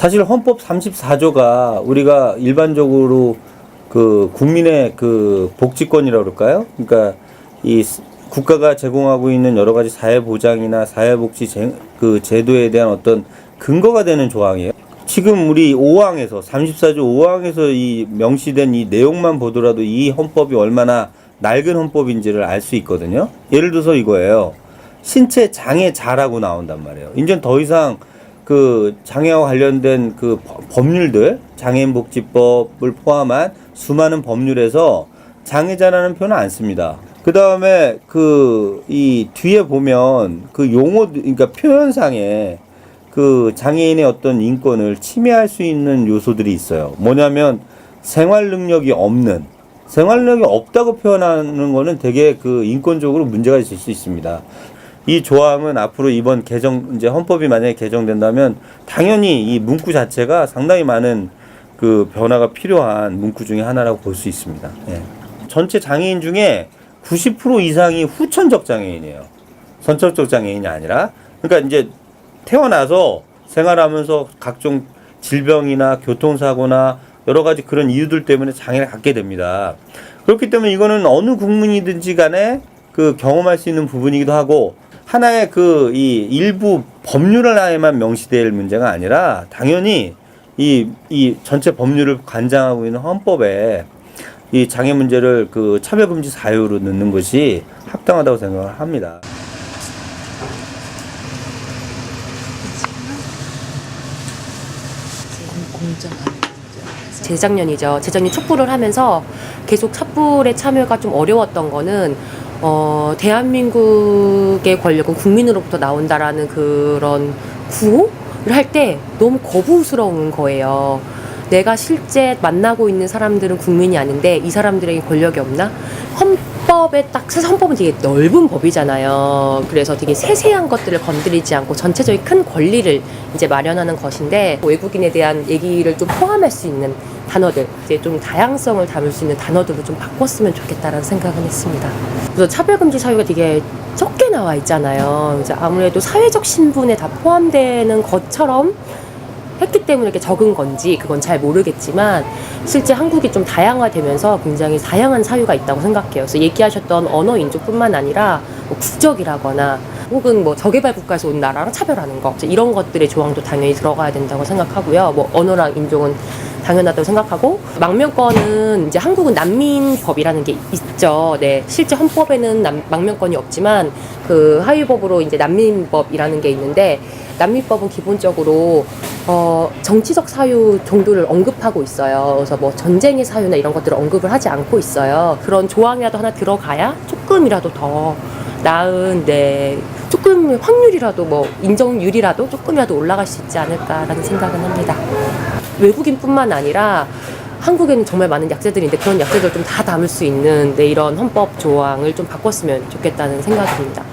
사실 헌법 34조가 우리가 일반적으로 그 국민의 그 복지권이라고 그럴까요? 그러니까 이 국가가 제공하고 있는 여러 가지 사회 보장이나 사회복지 그 제도에 대한 어떤 근거가 되는 조항이에요. 지금 우리 5항에서 34조 5항에서 이 명시된 이 내용만 보더라도 이 헌법이 얼마나 낡은 헌법인지를 알 수 있거든요. 예를 들어서 이거예요. 신체 장애자라고 나온단 말이에요. 이제 더 이상 그 장애와 관련된 그 법률들, 장애인복지법을 포함한 수많은 법률에서 장애자라는 표현은 안 씁니다. 그 다음에 그 이 뒤에 보면 그 용어, 그러니까 표현상에 그 장애인의 어떤 인권을 침해할 수 있는 요소들이 있어요. 뭐냐면 생활 능력이 없다고 표현하는 거는 되게 그 인권적으로 문제가 있을 수 있습니다. 이 조항은 앞으로 이번 이제 헌법이 만약에 개정된다면 당연히 이 문구 자체가 상당히 많은 그 변화가 필요한 문구 중에 하나라고 볼 수 있습니다. 예. 전체 장애인 중에 90% 이상이 후천적 장애인이에요. 선천적 장애인이 아니라. 그러니까 이제 태어나서 생활하면서 각종 질병이나 교통사고나 여러 가지 그런 이유들 때문에 장애를 갖게 됩니다. 그렇기 때문에 이거는 어느 국민이든지 간에 그 경험할 수 있는 부분이기도 하고 하나의 그 이 일부 법률 하에만 명시될 문제가 아니라 당연히 이 전체 법률을 관장하고 있는 헌법에 이 장애 문제를 그 차별금지 사유로 넣는 것이 합당하다고 생각을 합니다. 재작년 촛불을 하면서 계속 촛불에 참여가 좀 어려웠던 거는 대한민국의 권력은 국민으로부터 나온다라는 그런 구호를 할 때 너무 거부스러운 거예요. 내가 실제 만나고 있는 사람들은 국민이 아닌데 이 사람들에게 권력이 없나? 사실 헌법은 되게 넓은 법이잖아요. 그래서 되게 세세한 것들을 건드리지 않고 전체적인 큰 권리를 이제 마련하는 것인데 외국인에 대한 얘기를 좀 포함할 수 있는 단어들, 이제 좀 다양성을 담을 수 있는 단어들로 좀 바꿨으면 좋겠다라는 생각은 했습니다. 그래서 차별금지 사유가 되게 적게 나와 있잖아요. 이제 아무래도 사회적 신분에 다 포함되는 것처럼 했기 때문에 이렇게 적은 건지 그건 잘 모르겠지만 실제 한국이 좀 다양화되면서 굉장히 다양한 사유가 있다고 생각해요. 그래서 얘기하셨던 언어 인종뿐만 아니라 뭐 국적이라거나 혹은 뭐 저개발 국가에서 온 나라랑 차별하는 거 이런 것들의 조항도 당연히 들어가야 된다고 생각하고요. 뭐 언어랑 인종은 당연하다고 생각하고 망명권은 이제 한국은 난민법이라는 게 있죠. 네, 실제 헌법에는 망명권이 없지만 그 하위법으로 이제 난민법이라는 게 있는데 난민법은 기본적으로 정치적 사유 정도를 언급하고 있어요. 그래서 뭐 전쟁의 사유나 이런 것들을 언급을 하지 않고 있어요. 그런 조항이라도 하나 들어가야 조금이라도 더 나은 조금 확률이라도 뭐 인정률이라도 조금이라도 올라갈 수 있지 않을까라는 생각은 합니다. 외국인뿐만 아니라 한국에는 정말 많은 약자들인데 그런 약자들 좀 다 담을 수 있는 이런 헌법 조항을 좀 바꿨으면 좋겠다는 생각이 듭니다.